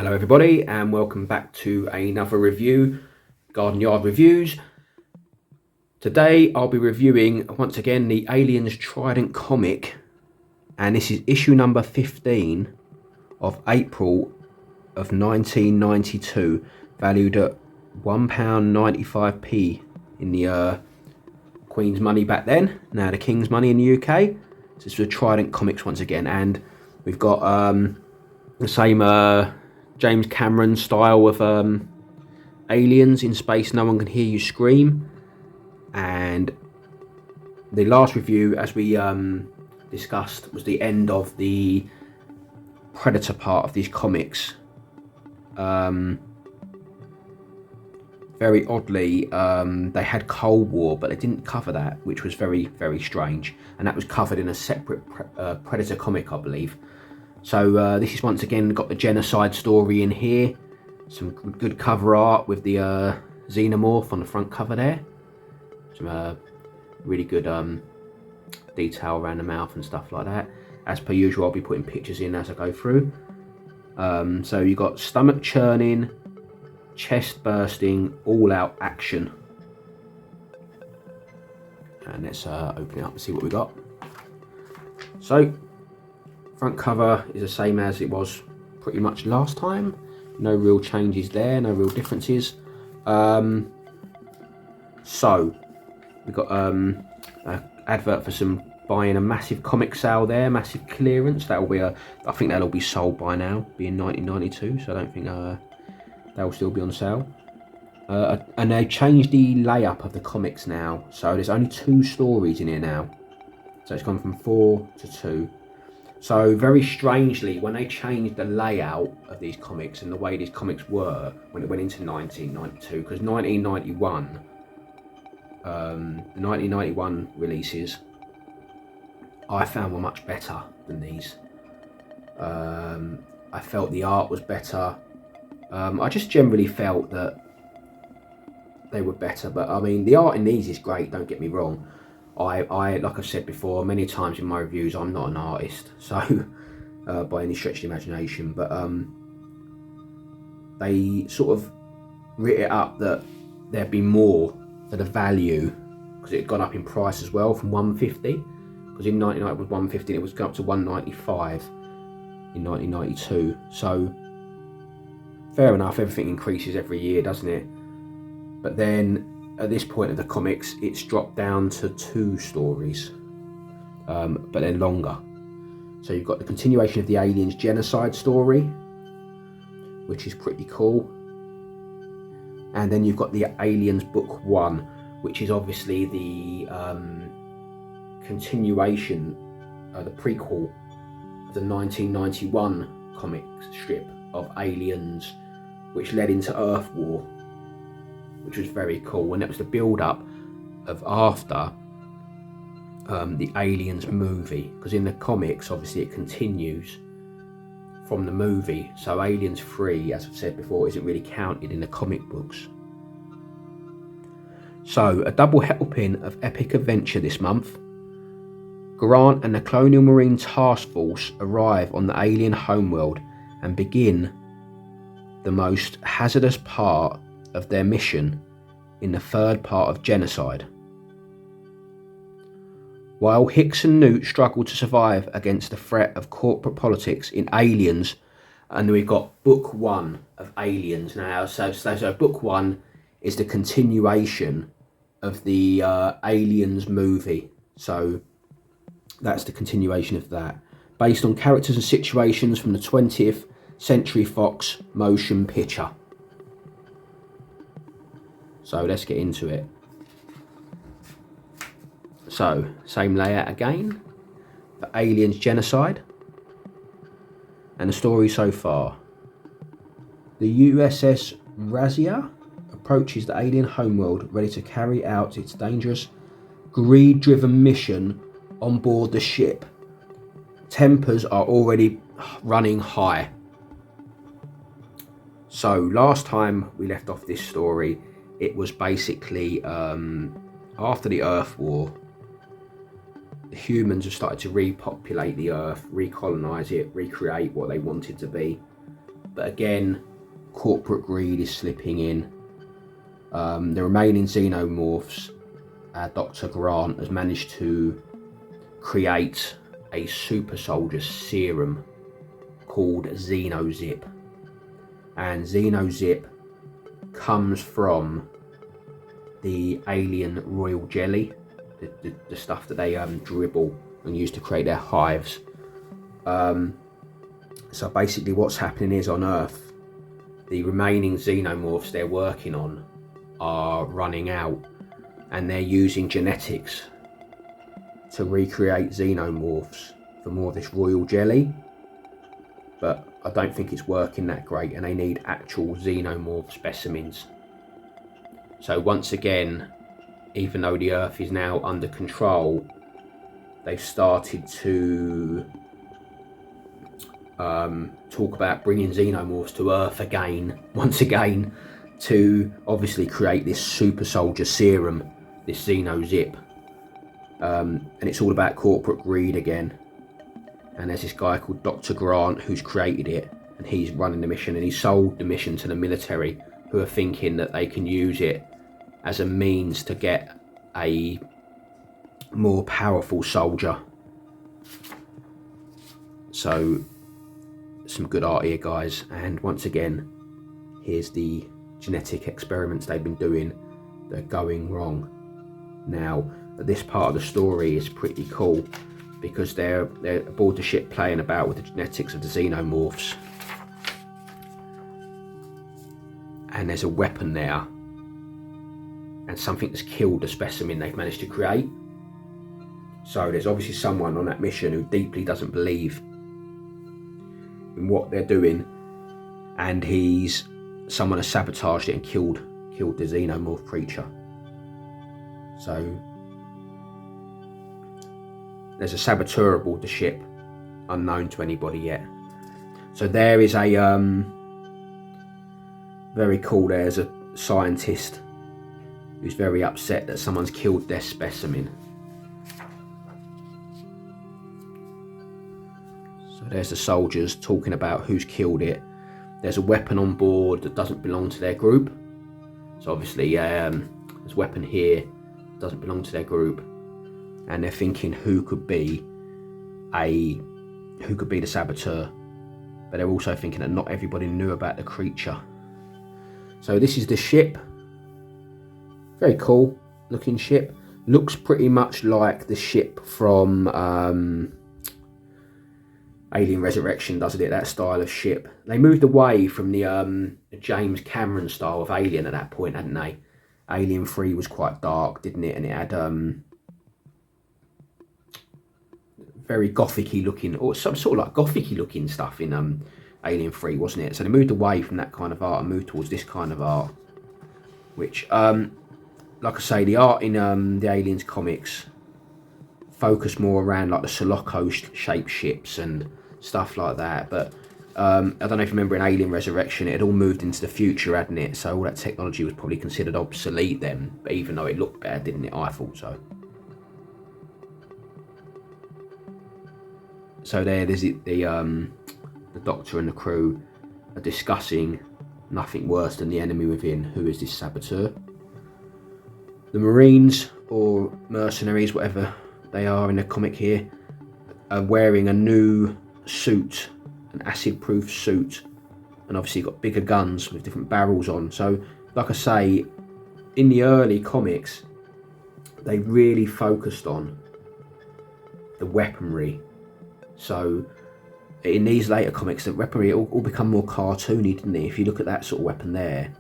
Hello everybody and welcome back to another review, Garden Yard Reviews. Today I'll be reviewing once again the Aliens Trident comic, and this is issue number 15 of April of 1992, valued at £1.95p in the Queen's money back then, now the King's money in the UK. So this was Trident Comics once again, and we've got the same James Cameron style of aliens in space, no one can hear you scream. And the last review, as we discussed, was the end of the Predator part of these comics. Very oddly, they had Cold War, but they didn't cover that, which was very, very strange. And that was covered in a separate Predator comic, I believe. So this is once again got the genocide story in here. Some good cover art with the xenomorph on the front cover there. Some really good detail around the mouth and stuff like that. As per usual, I'll be putting pictures in as I go through. So you got stomach churning, chest bursting, all out action. And let's open it up and see what we got. So front cover is the same as it was pretty much last time. No real changes there, no real differences. So we've got an advert for some buying a massive comic sale there, massive clearance. That'll be I think that'll be sold by now, being 1992. So I don't think they'll still be on sale. And they've changed the layup of the comics now. So there's only 2 stories in here now. So it's gone from 4 to 2. So very strangely, when they changed the layout of these comics and the way these comics were when it went into 1992, because 1991, the 1991 releases, I found were much better than these. I felt the art was better. I just generally felt that they were better, but I mean, the art in these is great, don't get me wrong. I like I've said before many times in my reviews, I'm not an artist, so by any stretch of the imagination, but they sort of writ it up that there'd be more for the value, because it had gone up in price as well from 150, because in 1990 it was 150 and it was gone up to 195 in 1992. So fair enough, everything increases every year, doesn't it? But then at this point of the comics, it's dropped down to 2 stories, but then longer. So you've got the continuation of the Aliens genocide story, which is pretty cool. And then you've got the Aliens book 1, which is obviously the continuation, the prequel of the 1991 comic strip of Aliens, which led into Earth War, which was very cool, and that was the build-up of after the Aliens movie, because in the comics, obviously, it continues from the movie. So Aliens 3, as I've said before, isn't really counted in the comic books. So a double helping of epic adventure this month. Grant and the Colonial Marine Task Force arrive on the alien homeworld and begin the most hazardous part of their mission in the 3rd part of Genocide. While Hicks and Newt struggle to survive against the threat of corporate politics in Aliens, and we've got book 1 of Aliens now. So book 1 is the continuation of the Aliens movie. So that's the continuation of that, based on characters and situations from the 20th Century Fox motion picture. So let's get into it. So, same layout again for Aliens Genocide. And the story so far. The USS Razia approaches the alien homeworld, ready to carry out its dangerous, greed-driven mission on board the ship. Tempers are already running high. So, last time we left off this story, it was basically after the Earth War, the humans have started to repopulate the Earth, recolonize it, recreate what they wanted to be. but again, corporate greed is slipping in. The remaining xenomorphs, Dr. Grant has managed to create a super soldier serum called Xenozip, and Xenozip comes from the alien royal jelly, the stuff that they dribble and use to create their hives. So basically what's happening is, on Earth, the remaining xenomorphs they're working on are running out, and they're using genetics to recreate xenomorphs for more of this royal jelly, but I don't think it's working that great, and they need actual xenomorph specimens. So once again, even though the Earth is now under control, they've started to talk about bringing xenomorphs to Earth again, once again, to obviously create this super soldier serum, this Xenozip. And it's all about corporate greed again. And there's this guy called Dr. Grant who's created it, and he's running the mission, and he sold the mission to the military, who are thinking that they can use it as a means to get a more powerful soldier. So some good art here, guys, and once again, here's the genetic experiments they've been doing. They're going wrong now. But this part of the story is pretty cool, because they're aboard the ship playing about with the genetics of the xenomorphs, and there's a weapon there, and something that's killed the specimen they've managed to create. So there's obviously someone on that mission who deeply doesn't believe in what they're doing, and someone has sabotaged it and killed the xenomorph creature. So there's a saboteur aboard the ship, unknown to anybody yet. So there is a very cool, there's a scientist who's very upset that someone's killed their specimen. So there's the soldiers talking about who's killed it. There's a weapon on board that doesn't belong to their group. So obviously there's a weapon here that doesn't belong to their group, and they're thinking who could be the saboteur, but they're also thinking that not everybody knew about the creature. So this is the ship. Very cool looking ship. Looks pretty much like the ship from Alien Resurrection, doesn't it? That style of ship. They moved away from the James Cameron style of Alien at that point, hadn't they? Alien 3 was quite dark, didn't it? And it had very gothic-y looking, or some sort of like gothic-y looking stuff in Alien 3, wasn't it? So they moved away from that kind of art and moved towards this kind of art, which, like I say, the art in the Aliens comics focus more around like the Sulaco shaped ships and stuff like that. But I don't know if you remember in Alien Resurrection, it had all moved into the future, hadn't it? So all that technology was probably considered obsolete then, but even though it looked bad, didn't it? I thought so. So there's the Doctor and the crew are discussing nothing worse than the enemy within, who is this saboteur. The Marines, or mercenaries, whatever they are in the comic here, are wearing a new suit, an acid-proof suit, and obviously got bigger guns with different barrels on. So, like I say, in the early comics, they really focused on the weaponry. So, in these later comics, the weaponry all become more cartoony, didn't they? If you look at that sort of weapon there,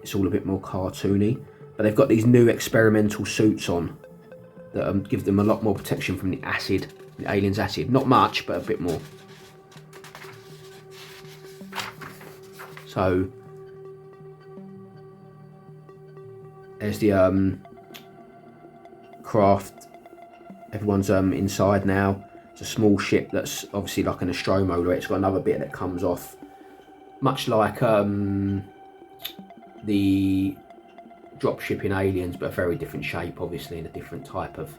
it's all a bit more cartoony. But they've got these new experimental suits on that give them a lot more protection from the acid, the aliens' acid. Not much, but a bit more. So there's the craft. Everyone's inside now. It's a small ship that's obviously like an Nostromo. It's got another bit that comes off, much like the dropship in Aliens, but a very different shape, obviously, and a different type of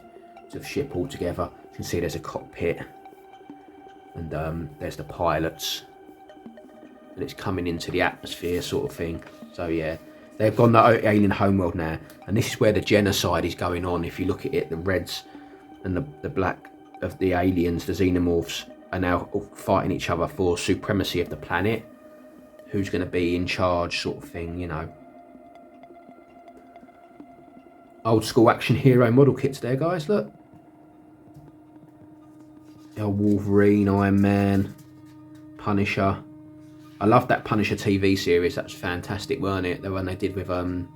ship altogether. You can see there's a cockpit, and there's the pilots. and it's coming into the atmosphere sort of thing. So yeah, they've gone the alien homeworld now, and this is where the genocide is going on. If you look at it, the reds and the black of the aliens, the xenomorphs, are now fighting each other for supremacy of the planet. Who's going to be in charge sort of thing, you know. Old school action hero model kits there, guys, look. Wolverine, Iron Man, Punisher. I love that Punisher TV series. That was fantastic, weren't it? The one they did with John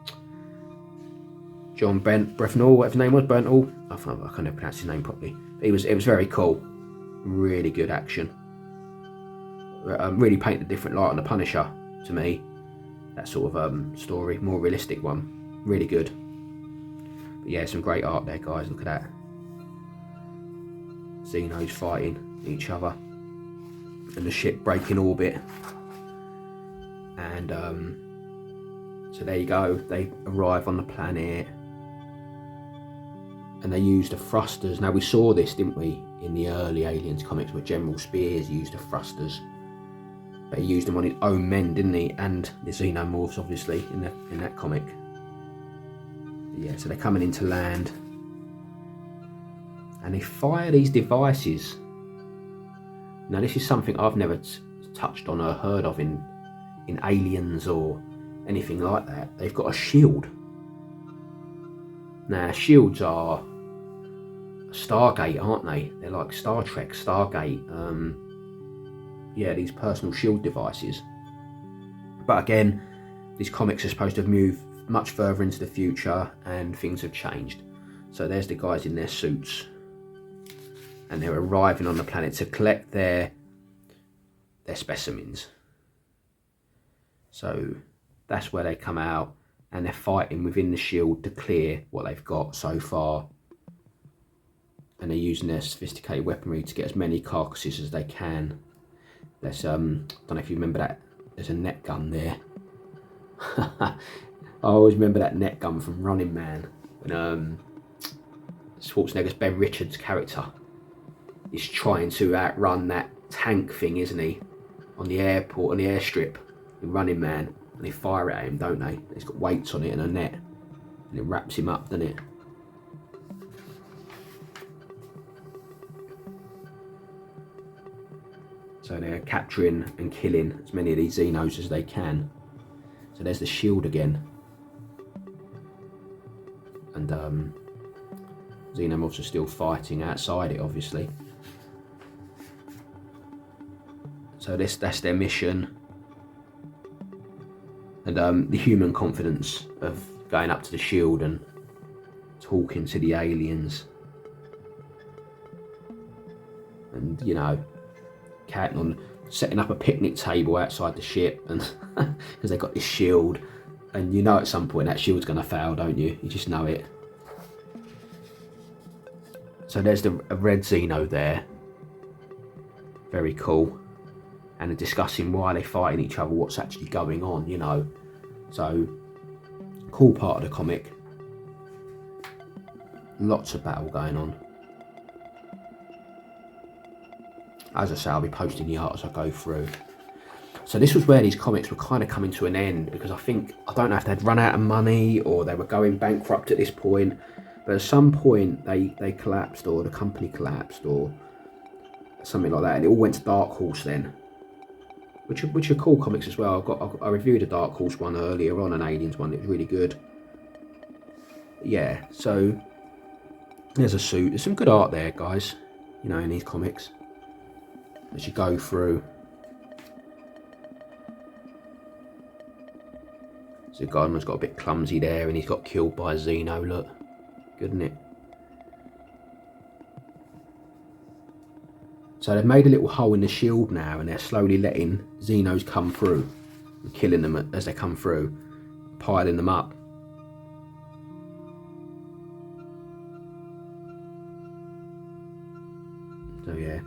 Brethnall, whatever his name was, Bernthal. I can't never pronounce his name properly. It was very cool. Really good action. Really painted a different light on the Punisher to me. That sort of story, more realistic one. Really good. But yeah, some great art there, guys. Look at that. Xenos fighting each other, and the ship breaking orbit. And so there you go. They arrive on the planet, and they use the thrusters. Now we saw this, didn't we, in the early Aliens comics, where General Spears used the thrusters. But he used them on his own men, didn't he? And the xenomorphs, obviously, in that comic. Yeah, so they're coming into land, and they fire these devices. Now this is something I've never touched on or heard of in Aliens or anything like that. They've got a shield. Now shields are Stargate, aren't they? They're like Star Trek, Stargate. Yeah, these personal shield devices. But again, these comics are supposed to have moved much further into the future, and things have changed. So there's the guys in their suits, and they're arriving on the planet to collect their specimens. So that's where they come out, and they're fighting within the shield to clear what they've got so far. And they're using their sophisticated weaponry to get as many carcasses as they can. There's I don't know if you remember that. There's a net gun there. I always remember that net gun from Running Man, when Schwarzenegger's Ben Richards' character is trying to outrun that tank thing, isn't he? On the airport, on the airstrip, in Running Man, and they fire at him, don't they? It's got weights on it and a net, and it wraps him up, doesn't it? So they're capturing and killing as many of these Xenos as they can. So there's the shield again. And Xenomorphs are still fighting outside it, obviously. So that's their mission. And the human confidence of going up to the shield and talking to the aliens. And, you know, counting on setting up a picnic table outside the ship, and because they've got this shield, and you know at some point that shield's going to fail, don't you? You just know it. So there's a red Xeno there. Very cool. And they're discussing why they're fighting each other, what's actually going on, you know. So, cool part of the comic. Lots of battle going on. As I say, I'll be posting the art as I go through. So this was where these comics were kind of coming to an end, because I don't know if they'd run out of money or they were going bankrupt at this point, but at some point they collapsed, or the company collapsed, or something like that, and it all went to Dark Horse then, which are cool comics as well. I reviewed a Dark Horse one earlier on, an Aliens one. It was really good. Yeah, so there's a suit. There's some good art there, guys, you know, in these comics as you go through. So Gardner's got a bit clumsy there, and he's got killed by a Xeno. Look, good, isn't it? So they've made a little hole in the shield now, and they're slowly letting Xenos come through, and killing them as they come through, piling them up. So yeah.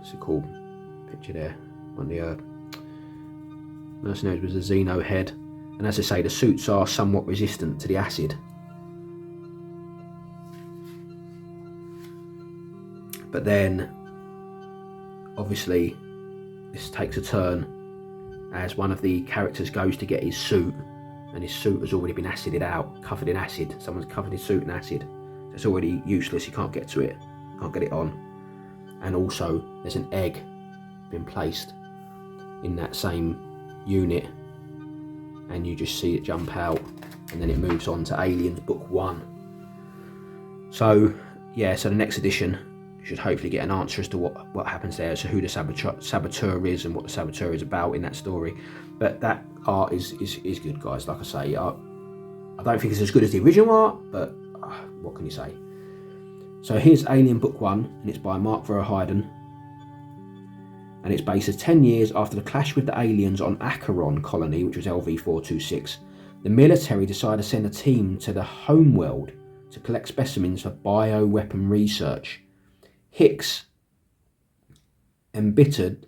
It's a cool picture there. One of the mercenaries was a Xeno head, and as I say, the suits are somewhat resistant to the acid. But then, obviously, this takes a turn as one of the characters goes to get his suit, and his suit has already been acided out, covered in acid. Someone's covered his suit in acid. So it's already useless, you can't get to it, can't get it on. And also, there's an egg been placed in that same unit, and you just see it jump out, and then it moves on to Aliens Book 1. So, yeah, so the next edition, you should hopefully get an answer as to what happens there, so who the saboteur is and what the saboteur is about in that story. But that art is good, guys. Like I say, I don't think it's as good as the original art, but what can you say? So here's Alien Book 1, and it's by Mark Verheiden, and it's based as 10 years after the clash with the aliens on Acheron colony, which was LV-426. The military decided to send a team to the homeworld to collect specimens for bioweapon research. Hicks, embittered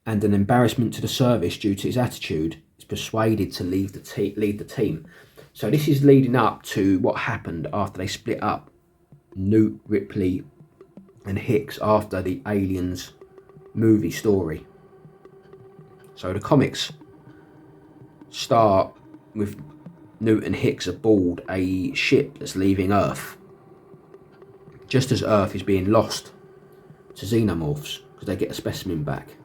and an embarrassment to the service due to his attitude, is persuaded to lead the team. So this is leading up to what happened after they split up, Newt, Ripley and Hicks, after the Aliens movie story. So the comics start with Newt and Hicks aboard a ship that's leaving Earth, just as Earth is being lost to xenomorphs because they get a specimen back.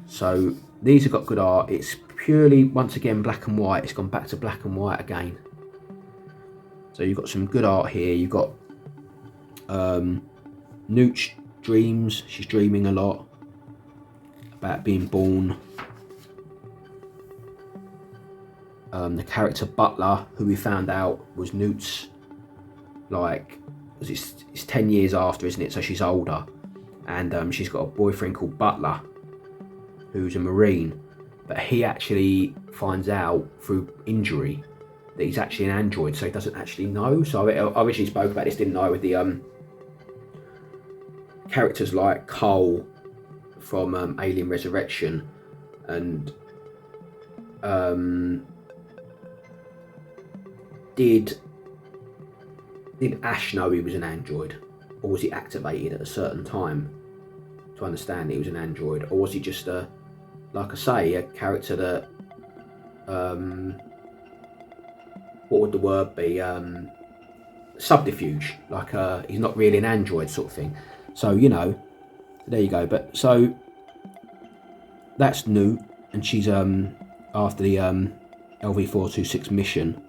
So these have got good art. It's purely, once again, black and white. It's gone back to black and white again. So you've got some good art here. You've got Newt's dreams. She's dreaming a lot about being born. The character Butler, who we found out was Newt's, like, it's 10 years after, isn't it? So she's older, and she's got a boyfriend called Butler, who's a Marine, but he actually finds out through injury that he's actually an android, so he doesn't actually know. So I originally spoke about this, didn't I, with the characters like Cole from Alien Resurrection, and did Ash know he was an android, or was he activated at a certain time to understand he was an android, or was he just a, like I say, a character that what would the word be, subterfuge, like he's not really an android sort of thing. So, you know, there you go. But so that's Newt, and she's after the LV-426 mission,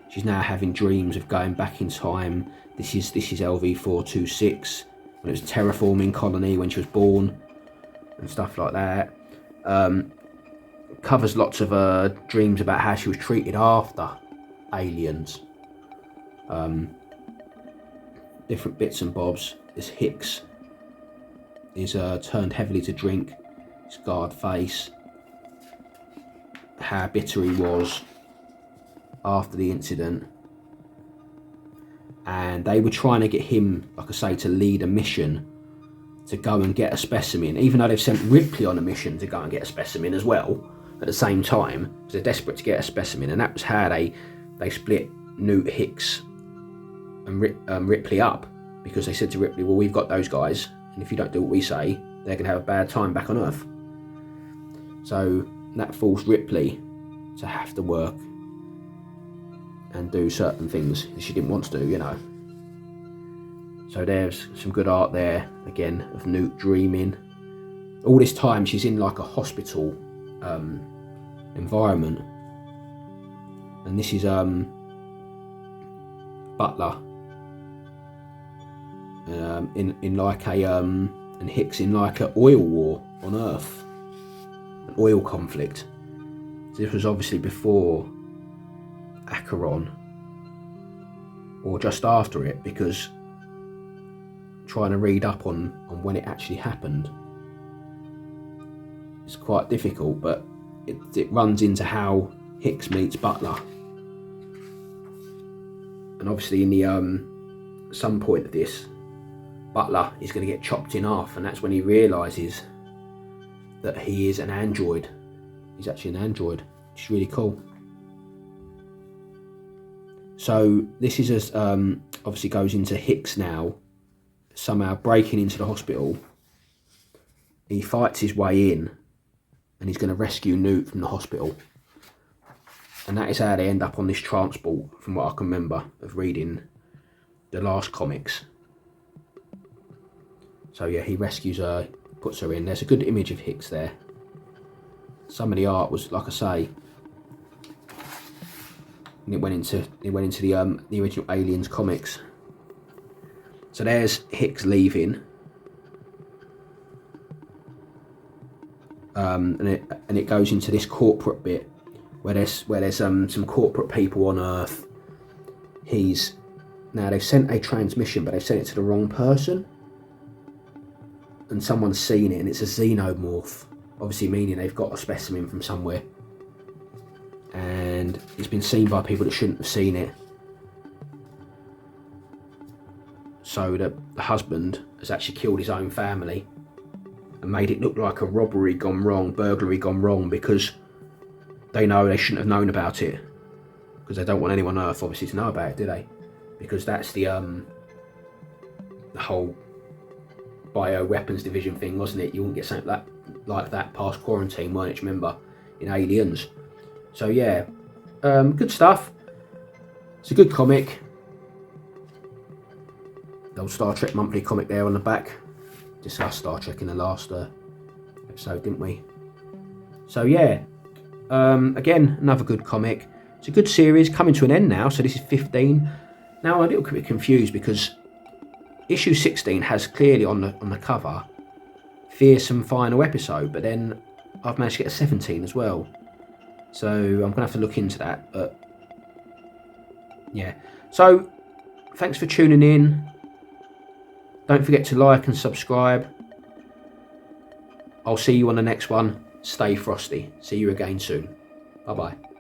she's now having dreams of going back in time. This is LV-426 when it was a terraforming colony when she was born and stuff like that. Covers lots of dreams about how she was treated after aliens. Different bits and bobs. This Hicks is turned heavily to drink, scarred face, how bitter he was after the incident, and they were trying to get him, like I say, to lead a mission to go and get a specimen, even though they've sent Ripley on a mission to go and get a specimen as well at the same time, because they're desperate to get a specimen. And that was how they split Newt, Hicks and Ripley up, because they said to Ripley, well, we've got those guys, and if you don't do what we say, they're going to have a bad time back on Earth. So that forced Ripley to have to work and do certain things that she didn't want to do, you know. So there's some good art there, again, of Newt dreaming. All this time she's in like a hospital environment, and this is Butler in like a and Hicks in like an oil war on Earth, an oil conflict. So this was obviously before Acheron, or just after it, because trying to read up on when it actually happened is quite difficult, but it runs into how Hicks meets Butler. And obviously in the some point of this, Butler is going to get chopped in half, and that's when he realises that he is an android. He's actually an android, which is really cool. So this is as obviously goes into Hicks now somehow breaking into the hospital. He fights his way in, and he's going to rescue Newt from the hospital. And that is how they end up on this transport, from what I can remember of reading the last comics. So yeah, he rescues her, puts her in. There's a good image of Hicks there. Some of the art was, like I say, and it went into the original Aliens comics. So there's Hicks leaving, and it goes into this corporate bit where there's some corporate people on Earth. Now they've sent a transmission, but they've sent it to the wrong person, and someone's seen it, and it's a xenomorph, obviously meaning they've got a specimen from somewhere, and it's been seen by people that shouldn't have seen it. So the husband has actually killed his own family and made it look like a robbery gone wrong, burglary gone wrong, because they know they shouldn't have known about it, because they don't want anyone on Earth obviously to know about it, do they? Because that's the whole bioweapons division thing, wasn't it? You wouldn't get something like that past quarantine, weren't it? Remember, in Aliens. So yeah, good stuff. It's a good comic. The old Star Trek Monthly comic there on the back. Discussed Star Trek in the last episode, didn't we? So yeah, again, another good comic. It's a good series, coming to an end now, so this is 15. Now I'm a little bit confused because issue 16 has clearly on the cover fearsome final episode, but then I've managed to get a 17 as well. So I'm going to have to look into that, but yeah. So thanks for tuning in. Don't forget to like and subscribe. I'll see you on the next one. Stay frosty. See you again soon. Bye-bye.